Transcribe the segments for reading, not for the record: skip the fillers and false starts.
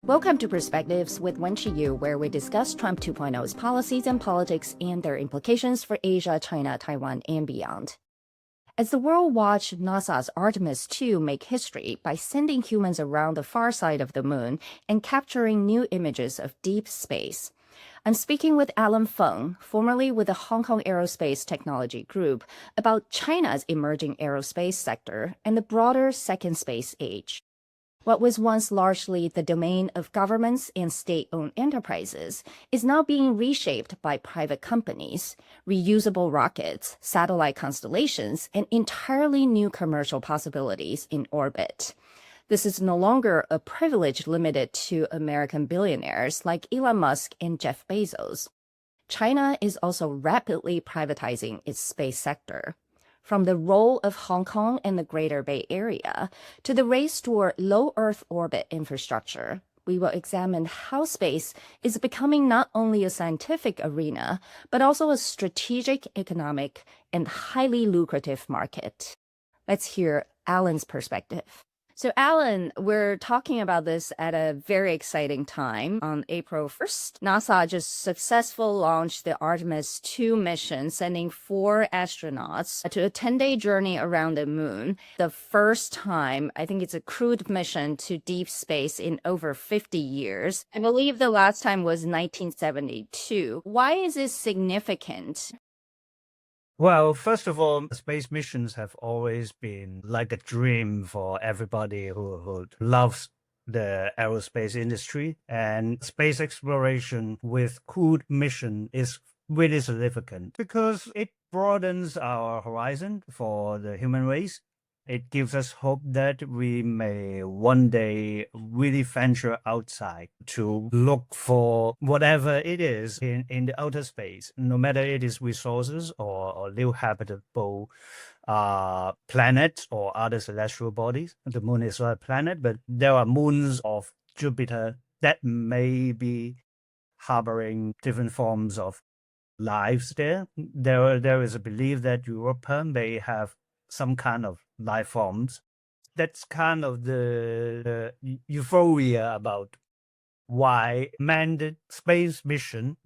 Welcome to Perspectives with Wenchi Yu, where we discuss Trump 2.0's policies and politics and their implications for Asia, China, Taiwan, and beyond. As the world watched NASA's Artemis 2 make history by sending humans around the far side of the moon and capturing new images of deep space, I'm speaking with Allen Fung, formerly with the Hong Kong Aerospace Technology Group, about China's emerging aerospace sector and the broader second space age. What was once largely the domain of governments and state-owned enterprises is now being reshaped by private companies, reusable rockets, satellite constellations, and entirely new commercial possibilities in orbit. This is no longer a privilege limited to American billionaires like Elon Musk and Jeff Bezos. China is also rapidly privatizing its space sector. From the role of Hong Kong and the Greater Bay Area to the race toward low Earth orbit infrastructure, we will examine how space is becoming not only a scientific arena, but also a strategic, economic, and highly lucrative market. Let's hear Allen's perspective. So, Allen, we're talking about this at a very exciting time. On April 1st, NASA just successfully launched the Artemis 2 mission, sending 4 astronauts to a 10-day journey around the moon. The first time, I think it's a crewed mission to deep space in over 50 years. I believe the last time was 1972. Why is this significant? Well, first of all, space missions have always been like a dream for everybody who loves the aerospace industry. And space exploration with crewed mission is really significant because it broadens our horizon for the human race. It gives us hope that we may one day really venture outside to look for whatever it is in the outer space, no matter it is resources or new habitable planets or other celestial bodies. The moon is not a planet, but there are moons of Jupiter that may be harboring different forms of lives there. There is a belief that Europa may have some kind of life forms. That's kind of the euphoria about why manned space mission,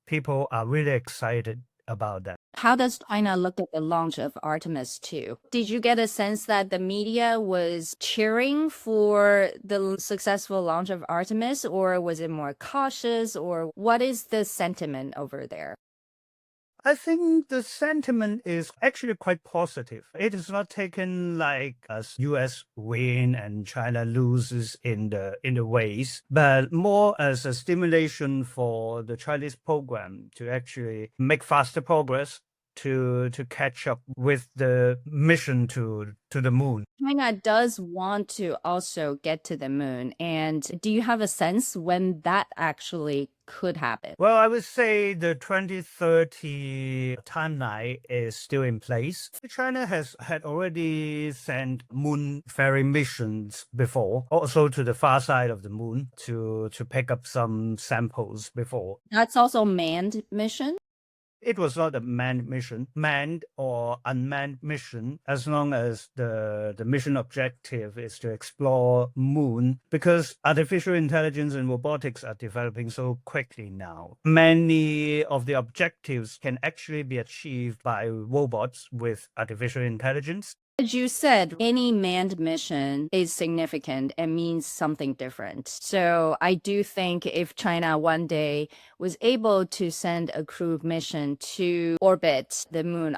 people are really excited about that. How does China look at the launch of Artemis 2? Did you get a sense that the media was cheering for the successful launch of Artemis, or was it more cautious, or what is the sentiment over there? I think the sentiment is actually quite positive. It is not taken like as US win and China loses in the race, but more as a stimulation for the Chinese program to actually make faster progress to catch up with the mission to the moon. China does want to also get to the moon. And do you have a sense when that actually could happen? Well, I would say the 2030 timeline is still in place. China had already sent moon-faring missions before, also to the far side of the moon to pick up some samples before. That's also manned mission? It was not a manned mission, manned or unmanned mission, as long as the mission objective is to explore moon, because artificial intelligence and robotics are developing so quickly now. Many of the objectives can actually be achieved by robots with artificial intelligence. As you said, any manned mission is significant and means something different. So I do think if China one day was able to send a crewed mission to orbit the moon,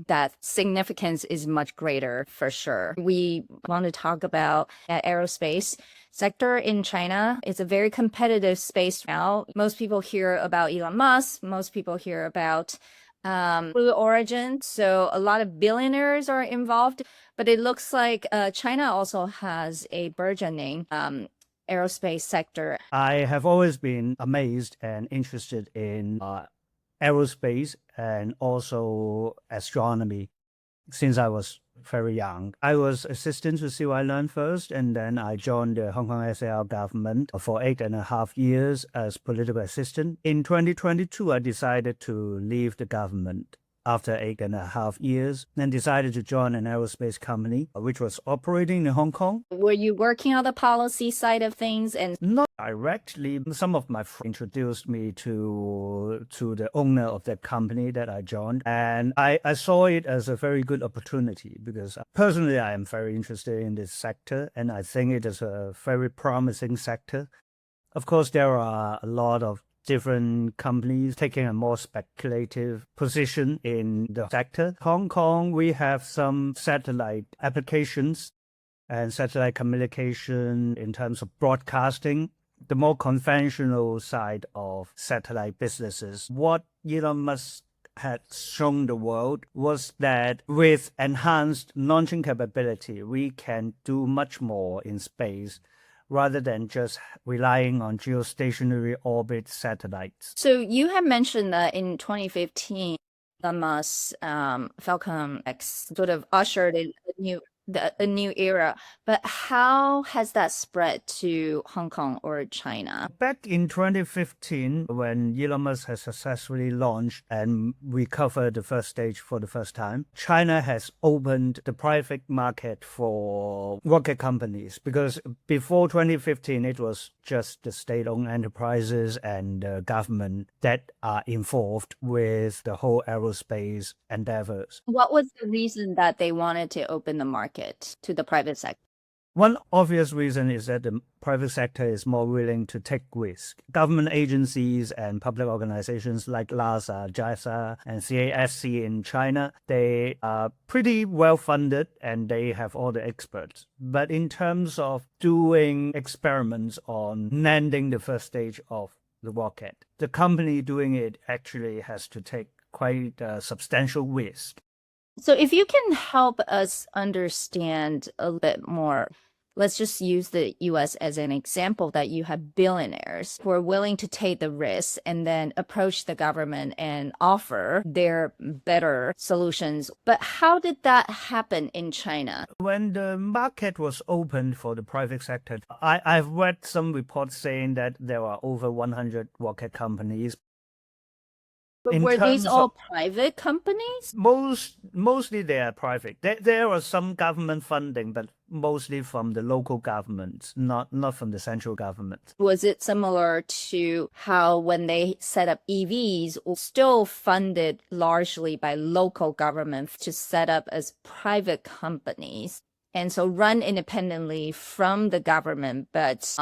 that significance is much greater for sure. We want to talk about aerospace sector in China. It's a very competitive space now. Most people hear about Elon Musk. Most people hear about Blue Origin. So a lot of billionaires are involved, but it looks like China also has a burgeoning aerospace sector. I have always been amazed and interested in aerospace and also astronomy since I was very young. I was assistant to Siu Island first, and then I joined the Hong Kong SAR government for 8.5 years as political assistant. In 2022, I decided to leave the government after 8.5 years, then decided to join an aerospace company, which was operating in Hong Kong. Were you working on the policy side of things? And not directly. Some of my friends introduced me to the owner of that company that I joined, and I saw it as a very good opportunity because personally I am very interested in this sector, and I think it is a very promising sector. Of course, there are a lot of different companies taking a more speculative position in the sector. Hong Kong, we have some satellite applications and satellite communication in terms of broadcasting, the more conventional side of satellite businesses. What Elon Musk had shown the world was that with enhanced launching capability, we can do much more in space rather than just relying on geostationary orbit satellites. so you had mentioned that in 2015, Elon Musk's Falcon X sort of ushered in a new era. But how has that spread to Hong Kong or China? Back in 2015, when Elon Musk has successfully launched and recovered the first stage for the first time, China has opened the private market for rocket companies, because before 2015, it was just the state-owned enterprises and the government that are involved with the whole aerospace endeavors. What was the reason that they wanted to open the market to the private sector? One obvious reason is that the private sector is more willing to take risks. Government agencies and public organizations like NASA, JAXA, and CASC in China, they are pretty well funded and they have all the experts. But in terms of doing experiments on landing the first stage of the rocket, the company doing it actually has to take quite a substantial risk. So if you can help us understand a bit more, let's just use the US as an example, that you have billionaires who are willing to take the risk and then approach the government and offer their better solutions. But how did that happen in China? When the market was opened for the private sector, I've read some reports saying that there are over 100 rocket companies. But In were these terms all of- private companies? Mostly they are private. There are some government funding, but mostly from the local governments, not from the central government. Was it similar to how when they set up EVs, still funded largely by local government to set up as private companies, and so run independently from the government, but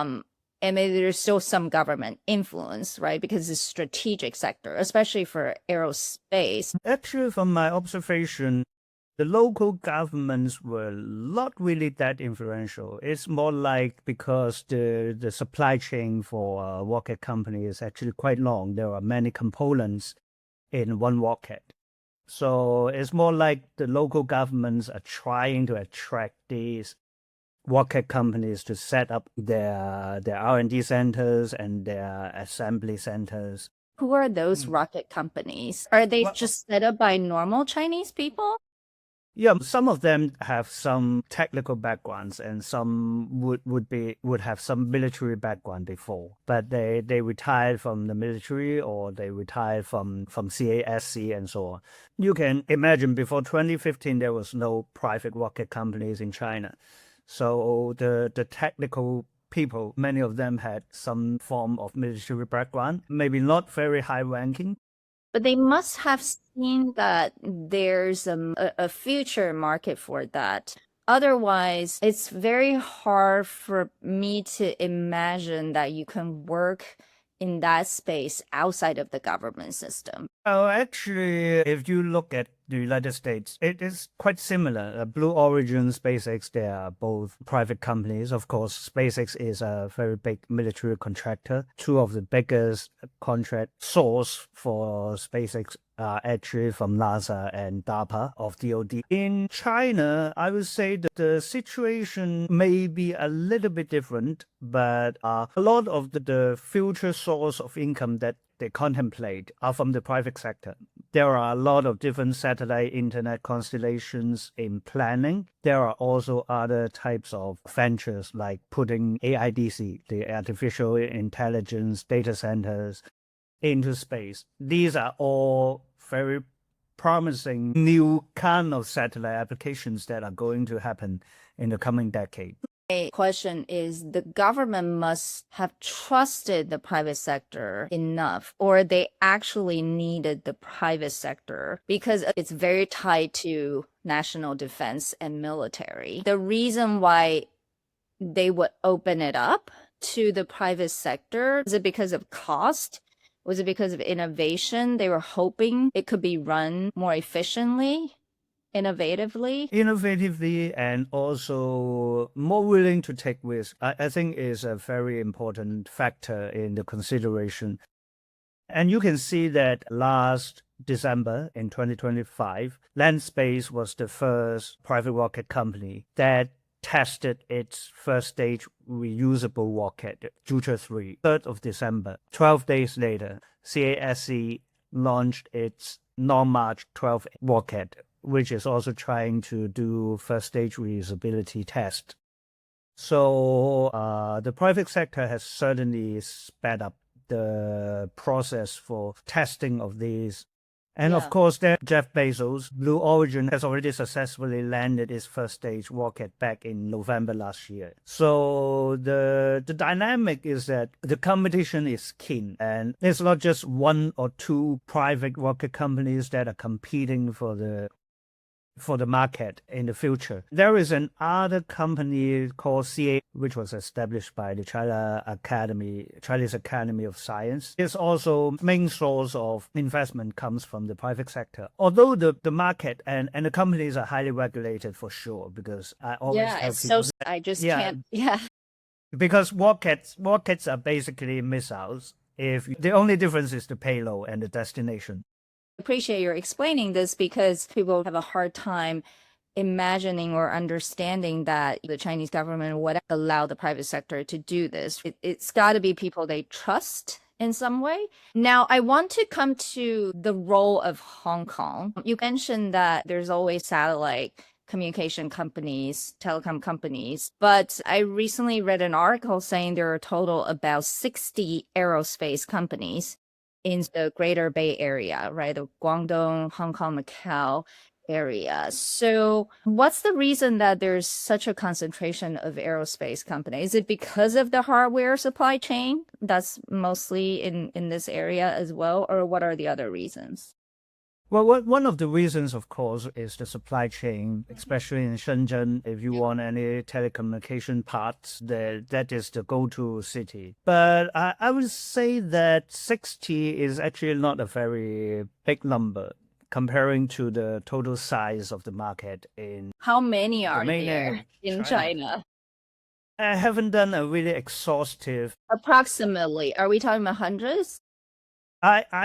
and maybe there's still some government influence, right? Because it's a strategic sector, especially for aerospace. Actually, from my observation, the local governments were not really that influential. It's more like because the supply chain for a rocket company is actually quite long. There are many components in one rocket. So it's more like the local governments are trying to attract these rocket companies to set up their R&D centers and their assembly centers. Who are those rocket companies? Are they Well- just set up by normal Chinese people? Yeah, some of them have some technical backgrounds, and some would have some military background before, but they retired from the military or they retired from CASC and so on. You can imagine before 2015 there was no private rocket companies in China, so the technical people, many of them had some form of military background, maybe not very high ranking. But they must have seen that there's a future market for that. Otherwise, it's very hard for me to imagine that you can work in that space outside of the government system. Well, actually, if you look at the United States, it is quite similar. Blue Origin, SpaceX, they are both private companies. Of course, SpaceX is a very big military contractor. Two of the biggest contract source for SpaceX are actually from NASA and DARPA of DoD. In China, I would say that the situation may be a little bit different, but a lot of the future source of income that they contemplate are from the private sector. There are a lot of different satellite internet constellations in planning. There are also other types of ventures like putting AIDC, the artificial intelligence data centers, into space. These are all very promising new kind of satellite applications that are going to happen in the coming decade. My question is, the government must have trusted the private sector enough, or they actually needed the private sector because it's very tied to national defense and military. The reason why they would open it up to the private sector, is it because of cost? Was it because of innovation? They were hoping it could be run more efficiently? Innovatively, and also more willing to take risks, I think is a very important factor in the consideration. And you can see that last December in 2025, Landspace was the first private rocket company that tested its first stage reusable rocket, Jutra 3, 3rd of December. 12 days later, CASC launched its non-March 12 rocket, which is also trying to do first stage reusability test. So the private sector has certainly sped up the process for testing of these. And of course, Jeff Bezos, Blue Origin, has already successfully landed its first stage rocket back in November last year. So the dynamic is that the competition is keen, and it's not just one or two private rocket companies that are competing for the market in the future. There is another company called CA, which was established by the Chinese Academy of Science. Its also main source of investment comes from the private sector. Although the market and the companies are highly regulated for sure, because I always tell people, I just can't. Yeah. Because rockets are basically missiles. If the only difference is the payload and the destination. Appreciate your explaining this, because people have a hard time imagining or understanding that the Chinese government would allow the private sector to do this. It's got to be people they trust in some way. Now, I want to come to the role of Hong Kong. You mentioned that there's always satellite communication companies, telecom companies, but I recently read an article saying there are a total about 60 aerospace companies in the greater Bay Area, right? The Guangdong, Hong Kong, Macau area. So what's the reason that there's such a concentration of aerospace companies? Is it because of the hardware supply chain that's mostly in this area as well? Or what are the other reasons? Well, one of the reasons, of course, is the supply chain, especially in Shenzhen. If you want any telecommunication parts, that is the go-to city. But I would say that 60 is actually not a very big number comparing to the total size of the market in... How many are there in China? I haven't done a really exhaustive... Approximately. Are we talking about hundreds?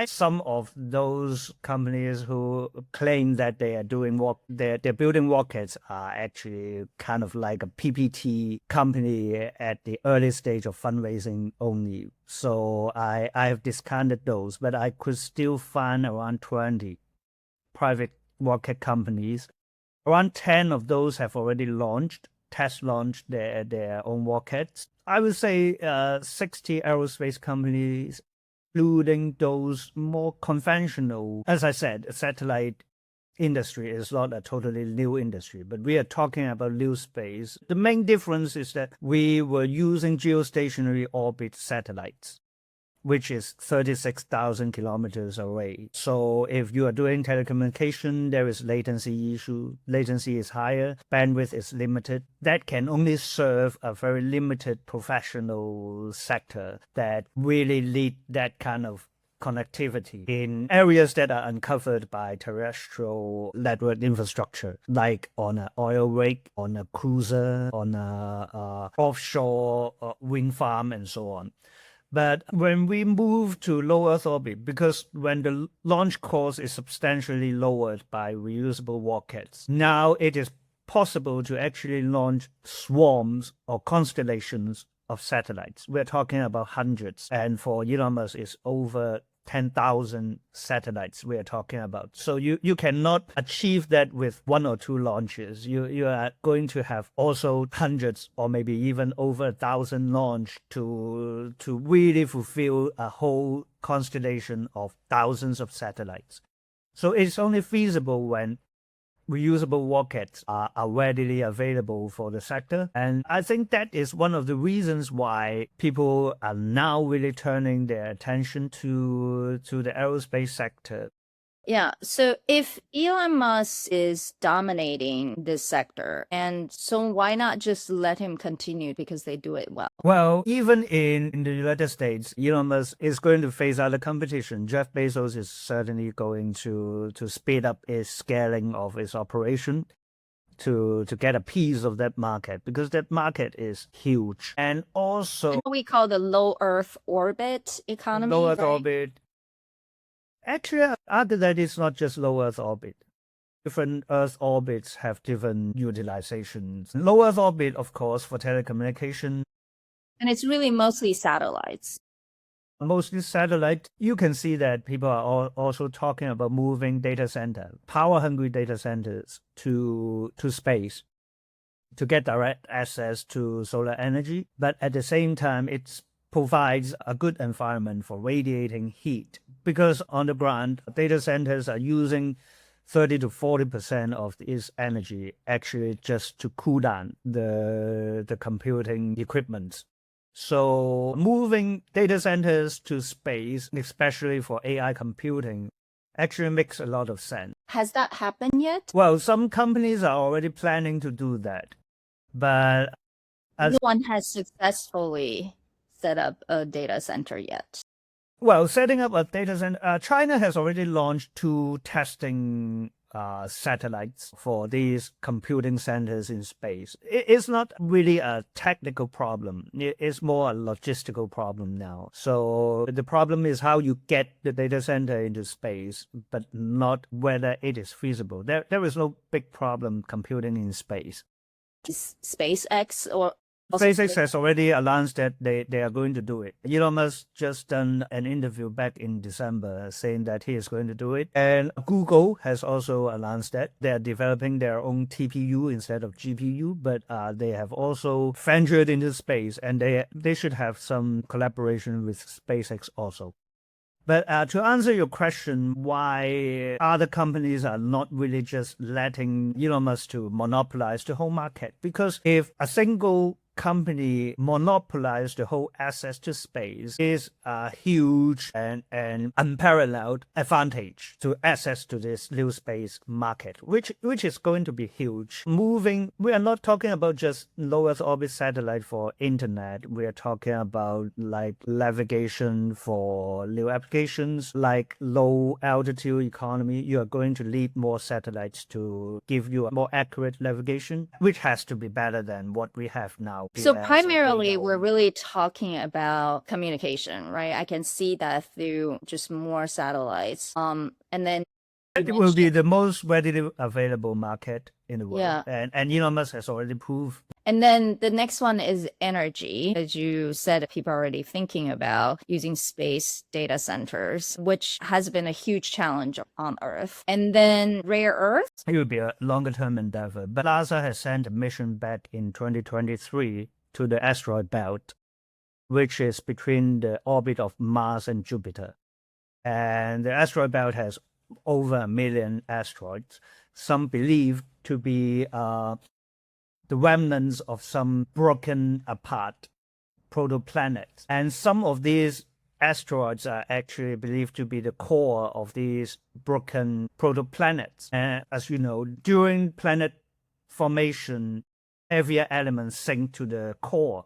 Some of those companies who claim that they are doing they're building rockets are actually kind of like a PPT company at the early stage of fundraising only. So I have discounted those, but I could still find around 20 private rocket companies. Around 10 of those have already test launched their own rockets. I would say 60 aerospace companies, including those more conventional. As I said, satellite industry is not a totally new industry, but we are talking about new space. The main difference is that we were using geostationary orbit satellites, which is 36,000 kilometers away. So if you are doing telecommunication, there is latency issue. Latency is higher, bandwidth is limited. That can only serve a very limited professional sector that really need that kind of connectivity in areas that are uncovered by terrestrial network infrastructure, like on an oil rig, on a cruiser, on a offshore wind farm, and so on. But when we move to low Earth orbit, because when the launch cost is substantially lowered by reusable rockets, now it is possible to actually launch swarms or constellations of satellites. We're talking about hundreds. And for Elon Musk, it's over 10,000 satellites we are talking about. So you cannot achieve that with one or two launches. You are going to have also hundreds or maybe even over 1,000 launch to really fulfill a whole constellation of thousands of satellites. So it's only feasible when reusable rockets are readily available for the sector. And I think that is one of the reasons why people are now really turning their attention to the aerospace sector. Yeah. So if Elon Musk is dominating this sector, and so why not just let him continue because they do it well? Well, even in the United States, Elon Musk is going to face other competition. Jeff Bezos is certainly going to speed up its scaling of its operation to get a piece of that market, because that market is huge. And also What we call the low Earth orbit economy. low Earth right? orbit. Actually, after that, it's not just low Earth orbit. Different Earth orbits have different utilizations. Low Earth orbit, of course, for telecommunication. And it's really mostly satellites. Mostly satellite. You can see that people are also talking about moving data center, power-hungry data centers to space to get direct access to solar energy. But at the same time, it provides a good environment for radiating heat, because on the ground, data centers are using 30 to 40% of its energy actually just to cool down the computing equipment. So moving data centers to space, especially for AI computing, actually makes a lot of sense. Has that happened yet? Well, some companies are already planning to do that, but No one has successfully set up a data center yet. well, setting up a data center, China has already launched 2 testing satellites for these computing centers in space. It's not really a technical problem. It's more a logistical problem now. So the problem is how you get the data center into space, but not whether it is feasible. There is no big problem computing in space. SpaceX or SpaceX has already announced that they are going to do it. Elon Musk just done an interview back in December saying that he is going to do it. And Google has also announced that they are developing their own TPU instead of GPU, but they have also ventured into space, and they should have some collaboration with SpaceX also. But to answer your question, why other companies are not really just letting Elon Musk to monopolize the whole market? Because if a single company monopolize the whole access to space, is a huge and unparalleled advantage to access to this new space market, which is going to be huge. We are not talking about just low Earth orbit satellite for internet. We are talking about like navigation for new applications, like low altitude economy. You are going to need more satellites to give you a more accurate navigation, which has to be better than what we have now. So primarily, we're really talking about communication, right? I can see that through just more satellites. And then it will be the most readily available market in the world. Yeah. And Elon Musk has already proved. And then the next one is energy. As you said, people are already thinking about using space data centers, which has been a huge challenge on Earth. And then rare earth. It will be a longer term endeavor. But NASA has sent a mission back in 2023 to the asteroid belt, which is between the orbit of Mars and Jupiter. And the asteroid belt has over 1 million asteroids, some believed to be the remnants of some broken apart protoplanets. And some of these asteroids are actually believed to be the core of these broken protoplanets. And as you know, during planet formation, heavier elements sink to the core.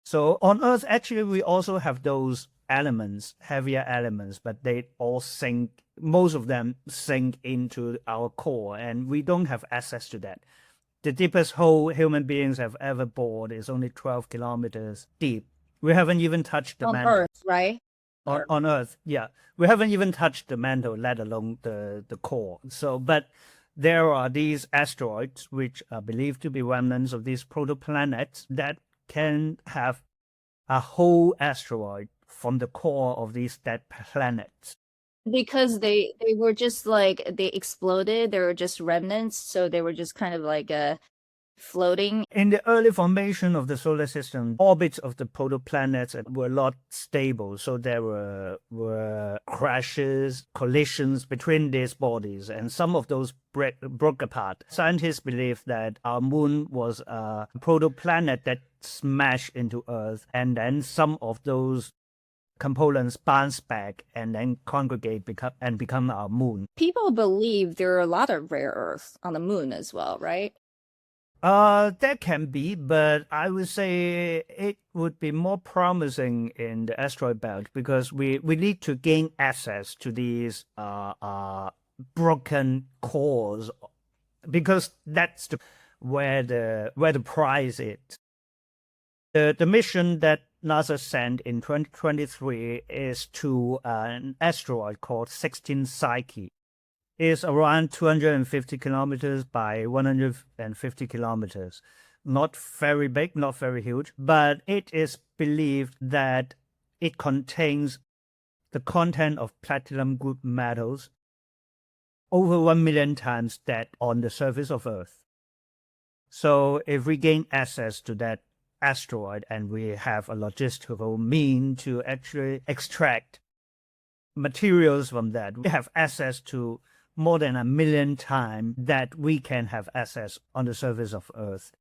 So on Earth, actually, we also have those elements, heavier elements, but they all sink, most of them sink into our core, and we don't have access to that. The deepest hole human beings have ever bored is only 12 kilometers deep. We haven't even touched the mantle. On Earth, right? On Earth, yeah. We haven't even touched the mantle, let alone the core. So, but there are these asteroids, which are believed to be remnants of these protoplanets, that can have a whole asteroid from the core of these dead planets. Because they were just like, they exploded, they were just remnants, so they were just kind of like floating. In the early formation of the solar system, orbits of the protoplanets were not stable, so there were crashes, collisions between these bodies, and some of those broke apart. Scientists believe that our moon was a protoplanet that smashed into Earth, and then some of those components bounce back and then congregate and become our moon. People believe there are a lot of rare earths on the moon as well, right? That can be, but I would say it would be more promising in the asteroid belt because we need to gain access to these broken cores because that's where the prize is. The mission that NASA sent in 2023 is to an asteroid called 16 Psyche. Is around 250 kilometers by 150 kilometers. Not very big, not very huge, but it is believed that it contains the content of platinum group metals over 1 million times that on the surface of Earth. So if we gain access to that asteroid and we have a logistical mean to actually extract materials from that, we have access to more than 1 million times that we can have access on the surface of Earth.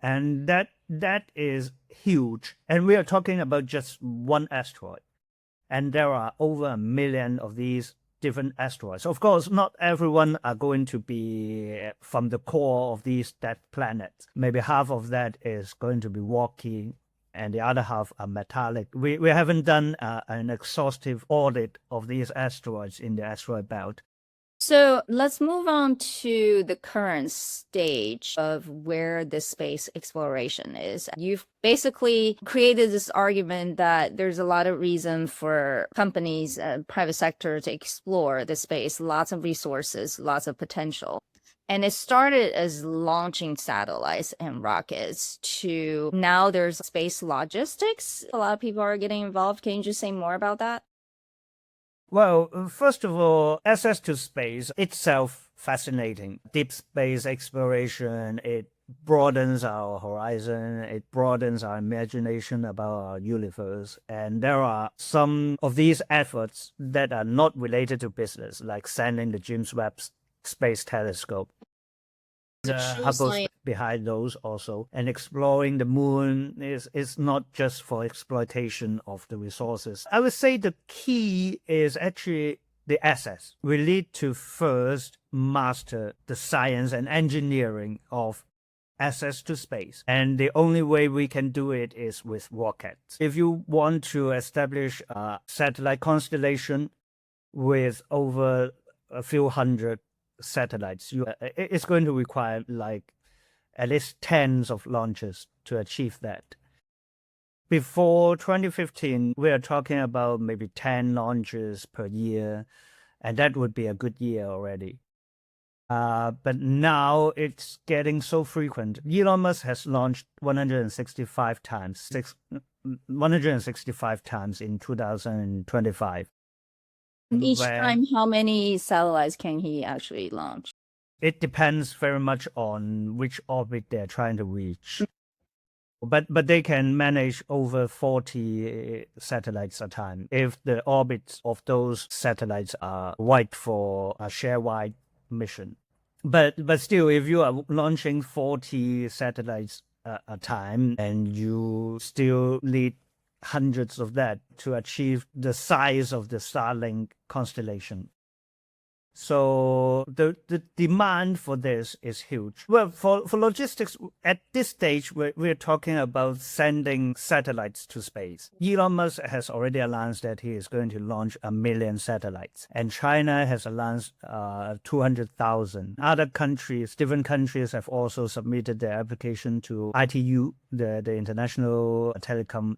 And that is huge. And we are talking about just one asteroid. And there are over 1 million of these different asteroids. Of course, not everyone are going to be from the core of these dead planets. Maybe half of that is going to be rocky and the other half are metallic. We haven't done an exhaustive audit of these asteroids in the asteroid belt. So let's move on to the current stage of where this space exploration is. You've basically created this argument that there's a lot of reason for companies, private sector to explore the space, lots of resources, lots of potential. And it started as launching satellites and rockets to now there's space logistics. A lot of people are getting involved. Can you just say more about that? Well, first of all, access to space itself fascinating. Deep space exploration, it broadens our horizon, it broadens our imagination about our universe. And there are some of these efforts that are not related to business, like sending the James Webb Space Telescope. The Hubble's behind those also, and exploring the moon is not just for exploitation of the resources. I would say the key is actually the access. We need to first master the science and engineering of access to space, and the only way we can do it is with rockets. If you want to establish a satellite constellation with over a few hundred satellites, it's going to require like at least tens of launches to achieve that. Before 2015, we are talking about maybe 10 launches per year, and that would be a good year already. But now it's getting so frequent. Elon Musk has launched 165 times in 2025. Each time, how many satellites can he actually launch? It depends very much on which orbit they're trying to reach. But they can manage over 40 satellites a time if the orbits of those satellites are wide for a share-wide mission. But still, if you are launching 40 satellites a time and you still need hundreds of that to achieve the size of the Starlink constellation. So the demand for this is huge. Well, for logistics, at this stage, we're talking about sending satellites to space. Elon Musk has already announced that he is going to launch 1 million satellites. And China has announced 200,000. Other countries, different countries have also submitted their application to ITU, the International Telecommunication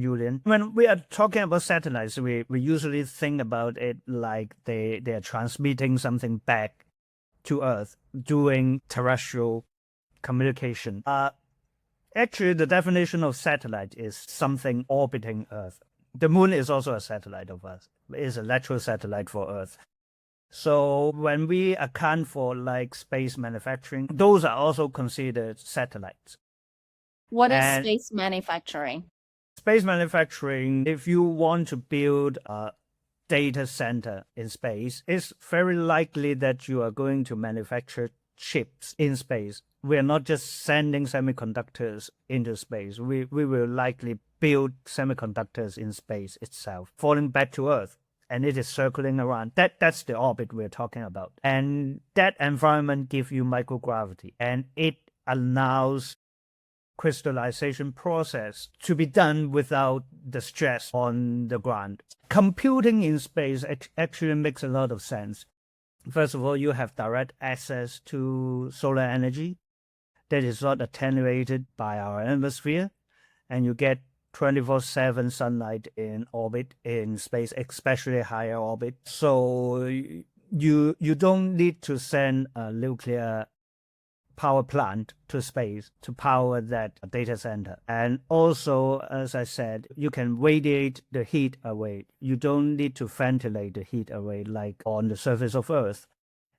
Union. When we are talking about satellites, we usually think about it like they are transmitting something back to Earth, doing terrestrial communication. Actually, the definition of satellite is something orbiting Earth. The moon is also a satellite of us. It is a lateral satellite for Earth. So when we account for like space manufacturing, those are also considered satellites. What is And space manufacturing? space manufacturing, if you want to build a data center in space, it's very likely that you are going to manufacture chips in space. We are not just sending semiconductors into space. We will likely build semiconductors in space itself, falling back to Earth. And it is circling around. That's the orbit we're talking about. And that environment gives you microgravity. And it allows crystallization process to be done without the stress on the ground. Computing in space actually makes a lot of sense. First of all, you have direct access to solar energy that is not attenuated by our atmosphere, and you get 24/7 sunlight in orbit in space, especially higher orbit. So you don't need to send a nuclear power plant to space to power that data center. And also, as I said, you can radiate the heat away. You don't need to ventilate the heat away like on the surface of Earth.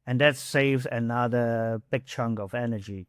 And that saves another big chunk of energy.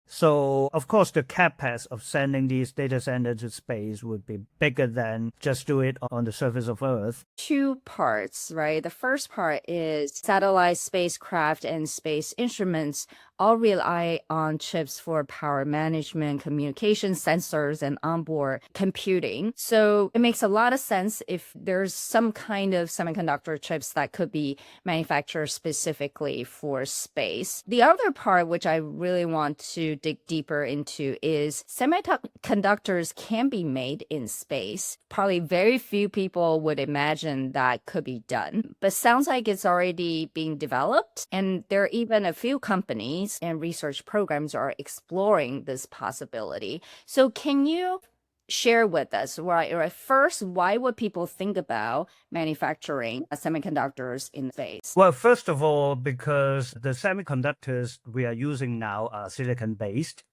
So, of course, the CapEx of sending these data centers to space would be bigger than just do it on the surface of Earth. Two parts, right? The first part is satellite, spacecraft, and space instruments all rely on chips for power management, communication, sensors, and onboard computing. So it makes a lot of sense if there's some kind of semiconductor chips that could be manufactured specifically for space. The other part, which I really want to dig deeper into, is semiconductors can be made in space. Probably very few people would imagine that could be done, but sounds like it's already being developed. And there are even a few companies and research programs are exploring this possibility. So can you share with us, right, first, why would people think about manufacturing semiconductors in space? Well, first of all, because the semiconductors we are using now are silicon-based,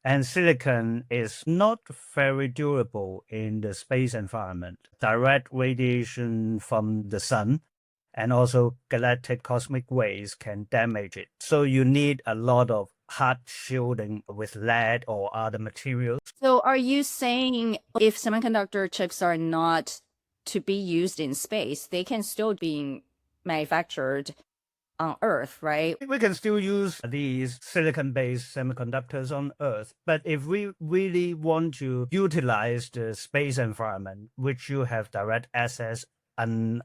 and silicon is not very durable in the space environment. Direct radiation from the sun and also galactic cosmic rays can damage it. So you need a lot of hard shielding with lead or other materials. So are you saying if semiconductor chips are not to be used in space, they can still be manufactured on Earth, right? We can still use these silicon-based semiconductors on Earth, but if we really want to utilize the space environment, which you have direct access and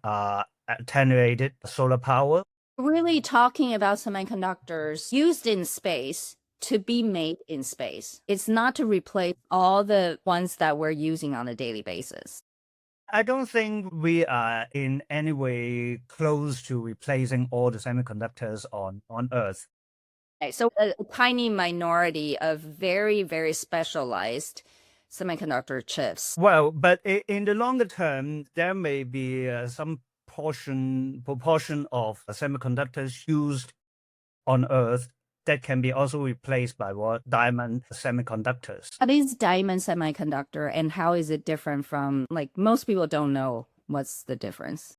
attenuated solar power. Really talking about semiconductors used in space to be made in space. It's not to replace all the ones that we're using on a daily basis. I don't think we are in any way close to replacing all the semiconductors on Earth. Okay, so a tiny minority of very, very specialized semiconductor chips. Well, but in the longer term, there may be some proportion of semiconductors used on Earth that can be also replaced by what diamond semiconductors. What is diamond semiconductor and how is it different from, like, most people don't know what's the difference?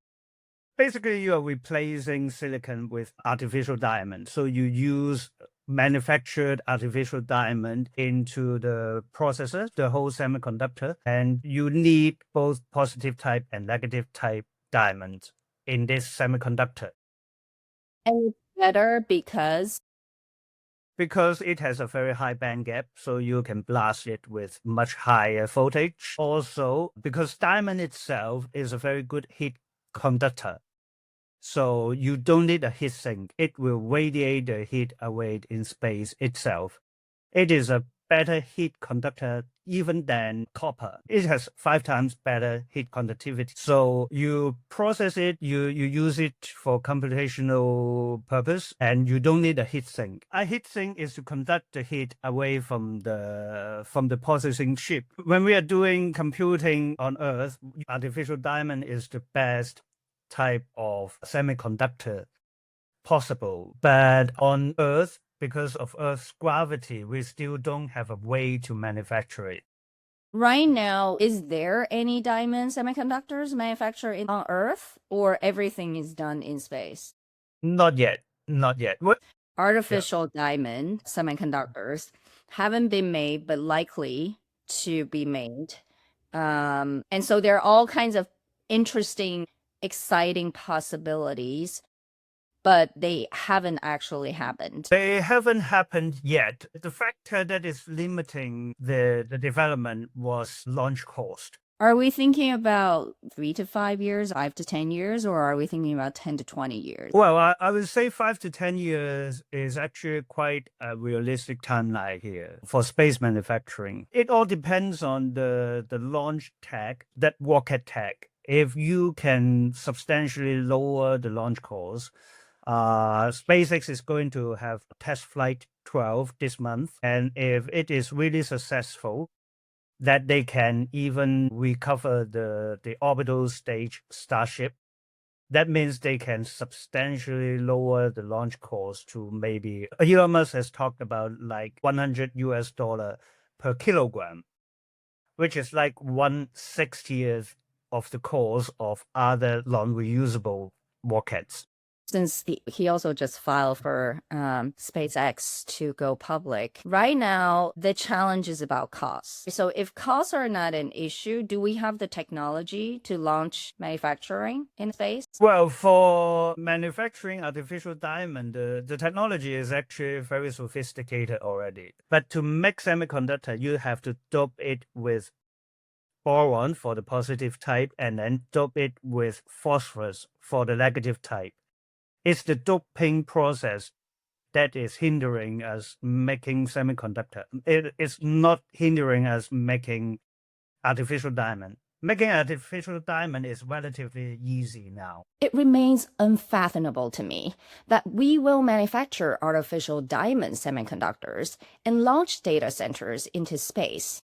Basically, you are replacing silicon with artificial diamond. So you use manufactured artificial diamond into the processor, the whole semiconductor, and you need both positive type and negative type diamonds in this semiconductor. And it's better because it has a very high band gap, so you can blast it with much higher voltage. Also, because diamond itself is a very good heat conductor. So you don't need a heat sink. It will radiate the heat away in space itself. It is a better heat conductor even than copper. It has 5 times better heat conductivity. So you process it, you use it for computational purpose, and you don't need a heat sink. A heat sink is to conduct the heat away from the processing chip. When we are doing computing on Earth, artificial diamond is the best type of semiconductor possible. But on Earth, because of Earth's gravity, we still don't have a way to manufacture it. right now, is there any diamond semiconductors manufactured on Earth or everything is done in space? Not yet. Not yet. What? Yeah. Artificial diamond semiconductors haven't been made, but likely to be made. And so there are all kinds of interesting, exciting possibilities, but they haven't actually happened. They haven't happened yet. The factor that is limiting the development was launch cost. Are we thinking about 3 to 5 years, 5 to 10 years, or are we thinking about 10 to 20 years? Well, I would say 5 to 10 years is actually quite a realistic timeline here for space manufacturing. It all depends on the launch tech, that rocket tech. If you can substantially lower the launch cost, SpaceX is going to have test flight 12 this month. And if it is really successful, that they can even recover the orbital stage Starship, that means they can substantially lower the launch cost to maybe, Elon Musk has talked about like $100 per kilogram, which is like 1/60th of the cost of other non-reusable rockets. Since he also just filed for SpaceX to go public. Right now, the challenge is about costs. So if costs are not an issue, do we have the technology to launch manufacturing in space? Well, for manufacturing artificial diamond, the technology is actually very sophisticated already. But to make semiconductor, you have to dope it with boron for the positive type and then dope it with phosphorus for the negative type. It's the doping process that is hindering us making semiconductor. It is not hindering us making artificial diamond. Making artificial diamond is relatively easy now. It remains unfathomable to me that we will manufacture artificial diamond semiconductors and launch data centers into space.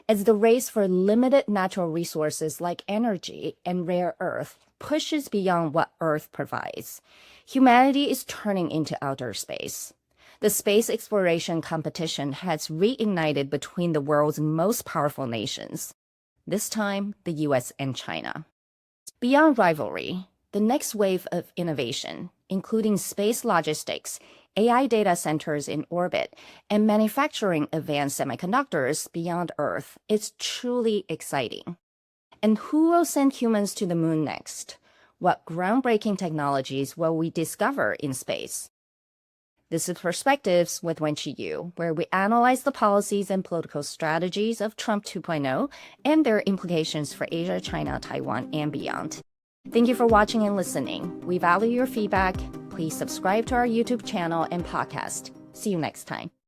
As the race for limited natural resources like energy and rare earth pushes beyond what Earth provides, humanity is turning into outer space. The space exploration competition has reignited between the world's most powerful nations, this time the US and China. Beyond rivalry, the next wave of innovation, including space logistics, AI data centers in orbit, and manufacturing advanced semiconductors beyond Earth, is truly exciting. And who will send humans to the moon next? What groundbreaking technologies will we discover in space? This is Perspectives with Wenchi Yu, where we analyze the policies and political strategies of Trump 2.0 and their implications for Asia, China, Taiwan, and beyond. Thank you for watching and listening. We value your feedback. Please subscribe to our YouTube channel and podcast. See you next time.